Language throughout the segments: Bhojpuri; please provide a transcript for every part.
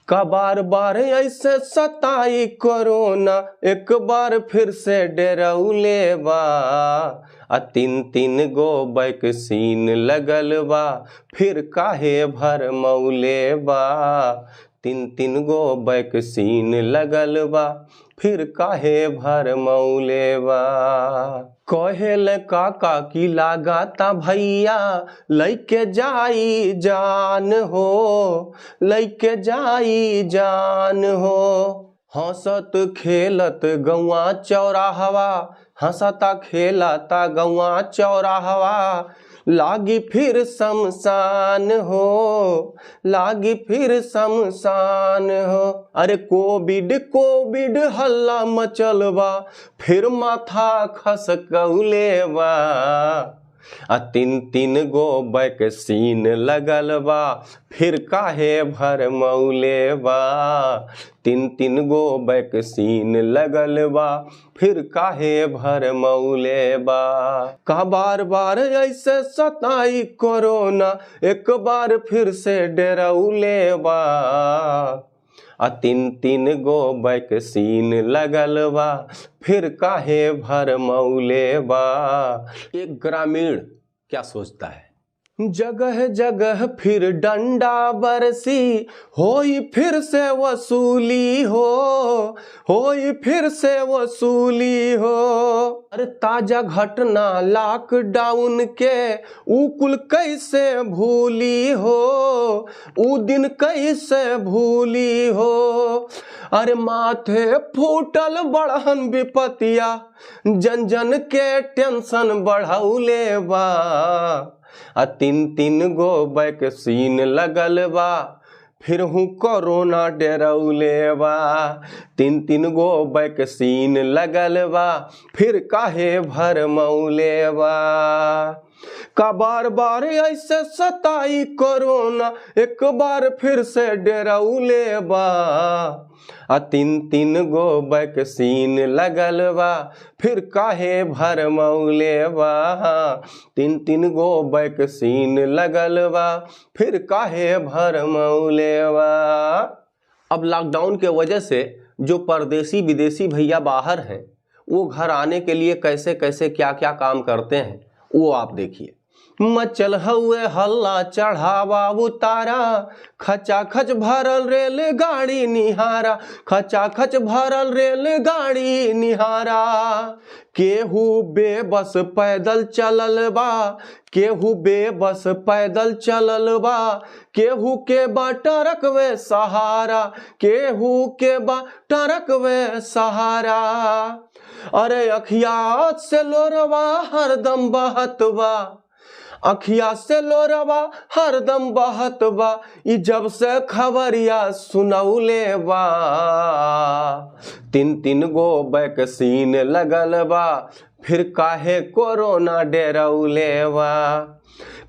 का बार बार ऐसे सताई कोरोना, एक बार फिर से डेरौले बा। आ तीन तीन गो वैक्सीन लगल बा, फिर काहे भरमौले बा। तीन तीन गो वैक्सीन लगल बा, फिर काहे भरमौले बा। कहेल काका की लगाता भैया, लैके जाई जान हो, लैके जाई जान हो। हंसत खेलत गौआ चौराहवा, हंसता खेलता गौआ चौराहवा। लागी फिर शमशान हो, लागी फिर शमशान हो। अरे कोविड कोविड हल्ला मचल बा, फिर माथा खसकौले बा। आ तीन तीन गो वैक्सीन लगल बा, फिर काहे भरमौले बा। तीन तीन गो वैक्सीन लगल बा, फिर काहे भरमौले बा। का बार बार ऐसे सताई कोरोना, एक बार फिर से डेरौले बा। आ तीन तीन गो वैक्सीन लगल बा, फिर काहे भरमौले बा। एक ग्रामीण क्या सोचता है? जगह जगह फिर डंडा बरसी, होई फिर से वसूली हो, होई फिर से वसूली हो। अरे ताजा घटना लॉकडाउन के, ऊ कुल कैसे भूली हो, ऊ दिन कैसे भूली हो। अरे माथे फूटल बढ़न विपतिया, जन जन के टेंशन बढ़ौले बा। आ तीन तीन गो वैक्सीन लगल बा, फिर हूँ कोरोना डेरौले बा। तीन तीन गो वैक्सीन लगल बा, फिर काहे भरमौले बा। का बार बार ऐसे सताई कोरोना, एक बार फिर से डेरौले बा। आ तीन तीन गो वैक्सीन लगल बा, फिर काहे भरमौले बा। तीन तीन गो वैक्सीन लगल बा, फिर काहे भरमौले बा। अब लॉकडाउन के वजह से जो परदेसी विदेशी भैया बाहर हैं, वो घर आने के लिए कैसे कैसे क्या क्या काम करते हैं वो आप देखिए। मचल हुए हल्ला चढ़ावा उतारा, खचा खच भरल रेलगाड़ी निहारा, खचा खच भरल रेलगाड़ी निहारा। केहू बेबस पैदल चलल बा, केहू बेबस पैदल चलल बा। केहू के बा ट्रक वे सहारा, केहू के बा ट्रक वे सहारा। अरे अखिया से लोरवा हरदम बहत बा, अखिया से लोरवा हरदम बहत बा। ई जब से खबरिया सुनौले बा। तीन तीन गो वैक्सीन लगल बा, फिर काहे कोरोना डेरौले बा।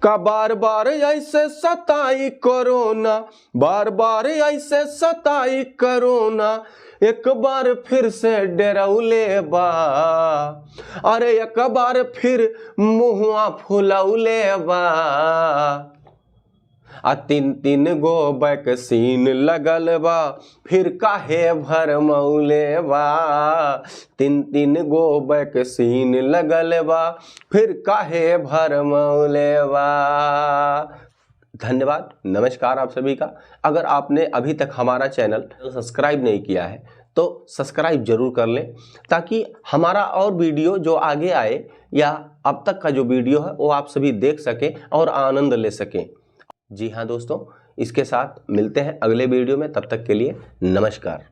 का बार बार ऐसे सताई कोरोना, बार बार ऐसे सताई कोरोना, एक बार फिर से डेरौले बा। अरे एक बार फिर मुहुआ फुलौले बा। आ तीन तीन गो वैक्सीन लगल बा, फिर काहे भरमौले बा। तीन तीन गो वैक्सीन लगल बा, फिर काहे भरमौले बा। धन्यवाद, नमस्कार आप सभी का। अगर आपने अभी तक हमारा चैनल सब्सक्राइब नहीं किया है तो सब्सक्राइब जरूर कर लें, ताकि हमारा और वीडियो जो आगे आए या अब तक का जो वीडियो है वो आप सभी देख सकें और आनंद ले सकें। जी हाँ दोस्तों, इसके साथ मिलते हैं अगले वीडियो में, तब तक के लिए नमस्कार।